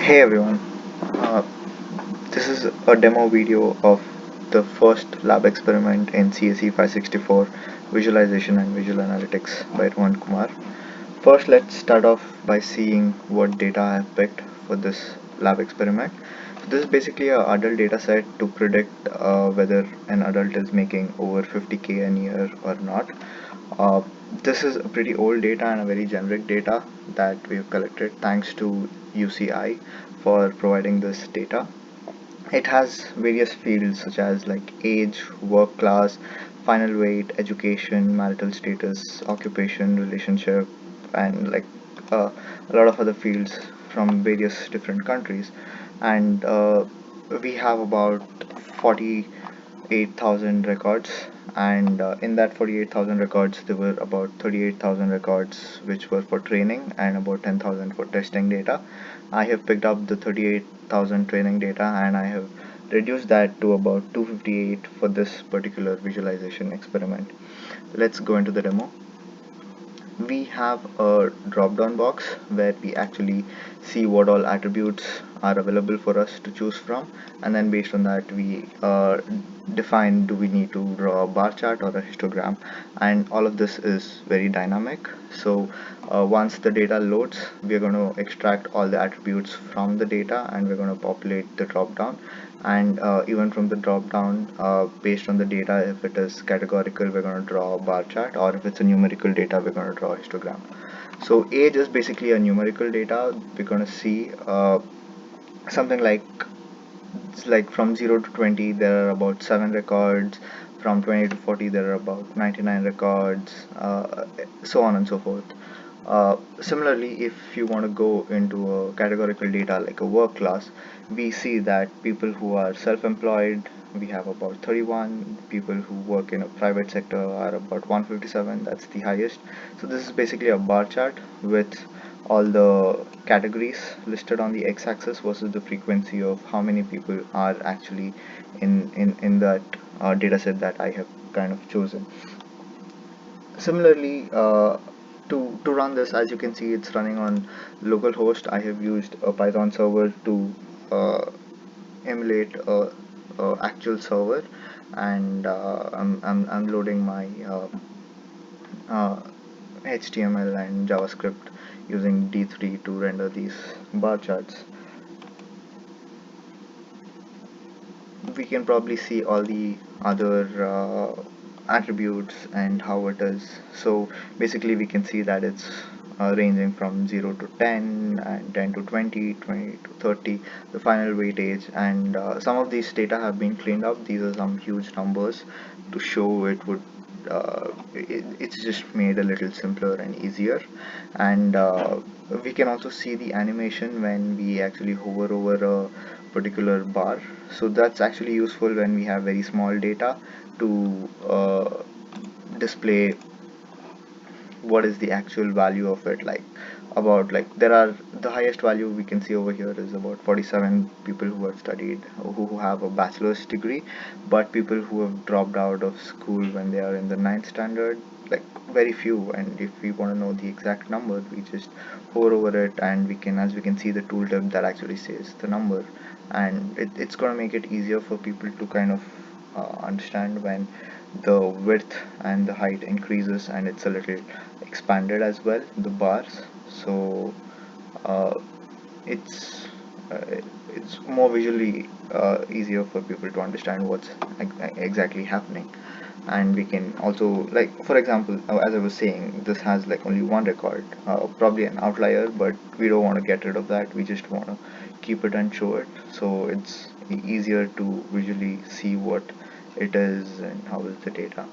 Hey everyone, uh, this is a demo video of the first lab experiment in CSE 564 Visualization and Visual Analytics by Rohan Kumar. First, let's start off by seeing what data I have picked for this lab experiment. This is basically a adult data set to predict whether an adult is making over 50k a year or not. Uh, this is a pretty old data and a very generic data that we've collected thanks to UCI for providing this data. It has various fields such as like age, work class, final weight, education, marital status, occupation, relationship, and a lot of other fields from various different countries. And we have about 48,000 records, and in that 48,000 records there were about 38,000 records which were for training and about 10,000 for testing data. I have picked up the 38,000 training data and I have reduced that to about 258 for this particular visualization experiment. Let's go into the demo. We have a drop down box where we actually see what all attributes are available for us to choose from, and then based on that we define do we need to draw a bar chart or a histogram, and all of this is very dynamic. So once the data loads, we're going to extract all the attributes from the data and we're going to populate the drop down, and even from the drop down, based on the data, if it is categorical we're going to draw a bar chart, or if it's a numerical data we're going to draw a histogram. So age is basically a numerical data. We're going to see something like it's like from 0 to 20 there are about 7 records, from 20 to 40 there are about 99 records, so on and so forth. Similarly, if you want to go into a categorical data like a work class, we see that people who are self-employed, we have about 31. People who work in a private sector are about 157. That's the highest. So this is basically a bar chart with all the categories listed on the x-axis versus the frequency of how many people are actually in that data set that I have kind of chosen. Similarly, to run this, as you can see, it's running on localhost. I have used a Python server to emulate a actual server, and I'm loading my uh, HTML and JavaScript using D3 to render these bar charts. We can probably see all the other attributes and how it is. So basically we can see that it's ranging from 0 to 10 and 10 to 20, 20 to 30, the final weightage, and some of these data have been cleaned up. These are some huge numbers. To show it would it's just made a little simpler and easier, and we can also see the animation when we actually hover over a particular bar. So that's actually useful when we have very small data to display what is the actual value of it. Like about like there are the highest value we can see over here is about 47 people who have studied, who have a bachelor's degree, but people who have dropped out of school when they are in the ninth standard, like very few. And if we want to know the exact number, we just hover over it and we can, as we can see, the tooltip that actually says the number, and it's going to make it easier for people to kind of understand when the width and the height increases, and it's a little expanded as well, the bars. So uh, it's uh, it's more visually easier for people to understand what's exactly happening. And we can also, like for example, as I was saying, this has like only one record, probably an outlier, but we don't want to get rid of that. We just want to keep it and show it, so it's easier to visually see what it is and how is the data.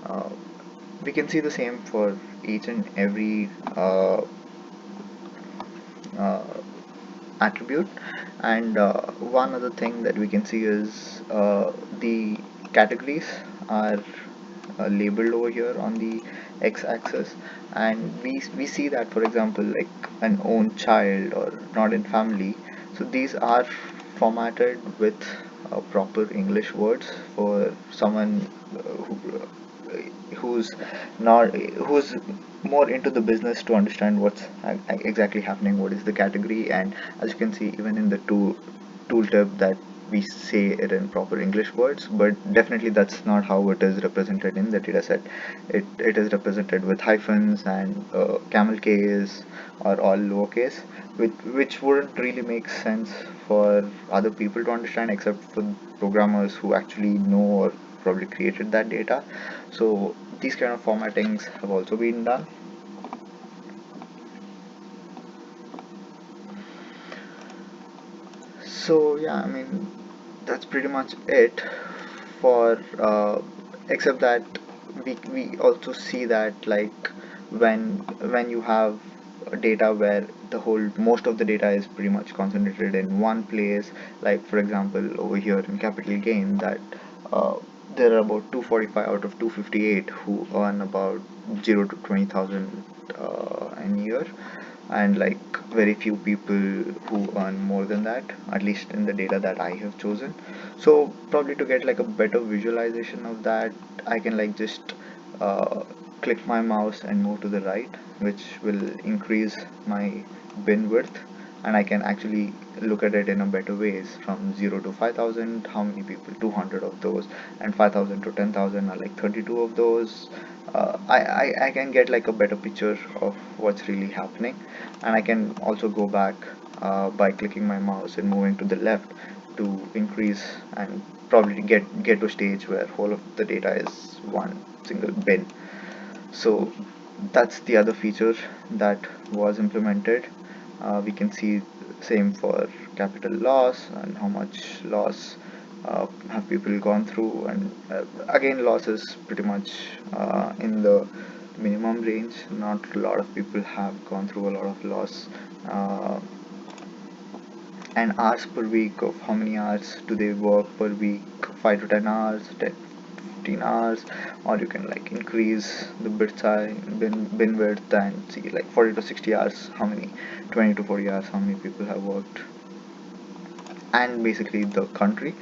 uh, we can see the same for each and every uh, attribute. And one other thing that we can see is the categories are labeled over here on the x-axis, and we see that, for example, like an own child or not in family. So these are formatted with proper English words for someone who who's not who's more into the business to understand what's exactly happening, what is the category. And as you can see, even in the tooltip, that we say it in proper English words, but definitely that's not how it is represented in the dataset. It is represented with hyphens and camel case or all lowercase, which wouldn't really make sense for other people to understand except for programmers who actually know or probably created that data. So these kind of formattings have also been done. So yeah, I mean, that's pretty much it for except that we also see that, like, when you have data where the whole most of the data is pretty much concentrated in one place, like for example over here in capital gain, that uh, there are about 245 out of 258 who earn about 0 to 20,000 a year, and like very few people who earn more than that, at least in the data that I have chosen. So probably to get like a better visualization of that, I can like just click my mouse and move to the right, which will increase my bin width, and I can actually look at it in a better ways. From 0 to 5,000, how many people? 200 of those. And 5,000 to 10,000 are like 32 of those. I can get like a better picture of what's really happening, and I can also go back by clicking my mouse and moving to the left to increase and probably get to a stage where whole of the data is one single bin. So that's the other feature that was implemented. We can see same for capital loss and how much loss have people gone through, and again loss is pretty much in the minimum range. Not a lot of people have gone through a lot of loss. And hours per week, of how many hours do they work per week, 5 to 10 hours, 10 15 hours. Or you can like increase the bit size, bin width, and see like 40 to 60 hours, how many, 20 to 40 hours, how many people have worked, and basically the country.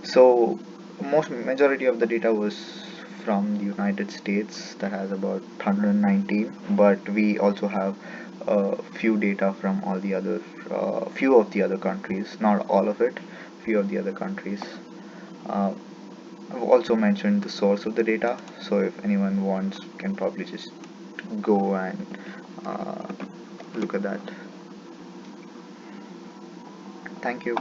So most majority of the data was from the United States, that has about 119, but we also have few data from all the other few of the other countries, not all of it, few of the other countries. uh, I've also mentioned the source of the data, so if anyone wants, can probably just go and uh, look at that. Thank you.